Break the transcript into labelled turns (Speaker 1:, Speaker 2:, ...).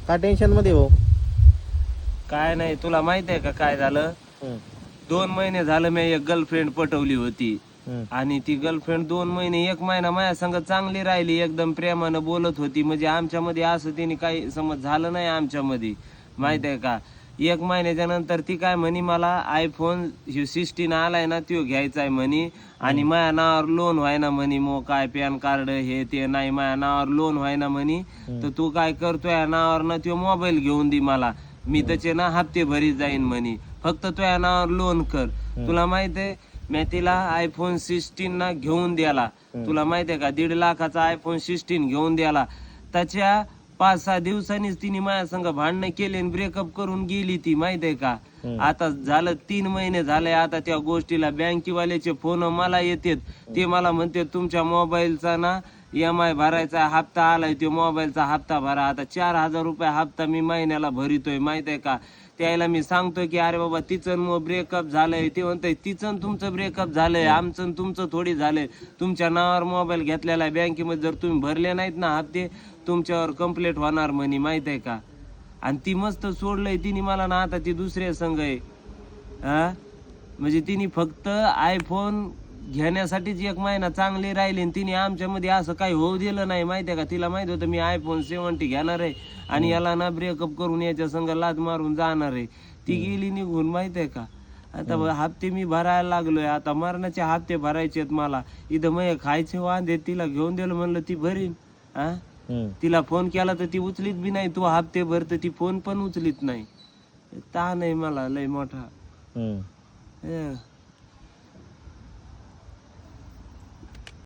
Speaker 1: का टेन्शन मध्ये हो?
Speaker 2: काय नाही, तुला माहित आहे का काय झालं? 2 महिने झालं मी एक गर्लफ्रेंड पटवली होती आणि ती गर्लफ्रेंड 2 महिने 1 महिना माझ्या संग चांगली राहिली, एकदम प्रेमानं बोलत होती. म्हणजे आमच्यामध्ये असं तिने काही समज झालं नाही आमच्यामध्ये, माहित आहे का? 1 महिन्याच्या नंतर ती काय म्हणी मला आयफोन 16 आलाय ना तो घ्यायचा आहे म्हणी आणि माझ्या नावावर लोन व्हायना म्हणी. मग काय पॅन कार्ड हे ते नाही, माझ्या नावावर लोन व्हायना म्हणी. तर तू काय करतोय नावावर ना तो मोबाईल घेऊन दे मला, मी त्याचे ना हप्ते भरीत जाईन म्हणी. फक्त तुझ्या नावावर लोन कर. तुला माहित आहे मी तिला आयफोन 16 ना घेऊन द्याला. तुला माहित आहे का 1.5 लाखाचा आयफोन 16 घेऊन द्याला. त्याच्या 5-6 दिवसांनीच तिने माझ्या संग भांडणं केले आणि ब्रेकअप करून गेली ती, माहित आहे का? आता झालं 3 महिने झाले आता त्या गोष्टीला. बँकेवाल्याचे फोन मला येतात, ते मला म्हणते तुमच्या मोबाईलचा ना EMI भरायचा हप्ता आलाय, तो मोबाईलचा हप्ता भरा. आता 4,000 रुपये हप्ता मी महिन्याला भरितोय, माहित आहे का? त्याला मी सांगतोय की अरे बाबा तिचं मग ब्रेकअप झालंय. ते म्हणतंय तिचं तुमचं ब्रेकअप झालंय, आमचं तुमचं थोडी झालंय. तुमच्या नावावर मोबाईल घेतलेला आहे बँकेमध्ये, जर तुम्ही भरले नाहीत ना हप्ते तुमच्यावर कंप्लेंट होणार म्हणे, माहित आहे का? आणि ती मस्त सोडलंय तिने मला ना, आता ती दुसऱ्या संघ आहे. हा म्हणजे तिने फक्त आयफोन घेण्यासाठीच 1 महिना चांगली राहिली आणि तिने आमच्यामध्ये असं काही होऊ दिलं नाही, माहिती आहे का? तिला माहित होतं मी आयफोन 70 घेणार आहे आणि याला ना ब्रेकअप करून याच्या संग लाद मारून जाणार आहे. ती गेली निघून, माहित आहे का? आता हप्ते मी भरायला लागलोय, आता मरणाचे हप्ते भरायचे आहेत मला. इथं मग खायचे वांदे, तिला घेऊन दिलं म्हणलं ती भरीन. हा तिला फोन केला तर ती उचलीत बी नाही. तू हप्ते भरत ती फोन पण उचलीत नाही. ताण आहे मला लय मोठा.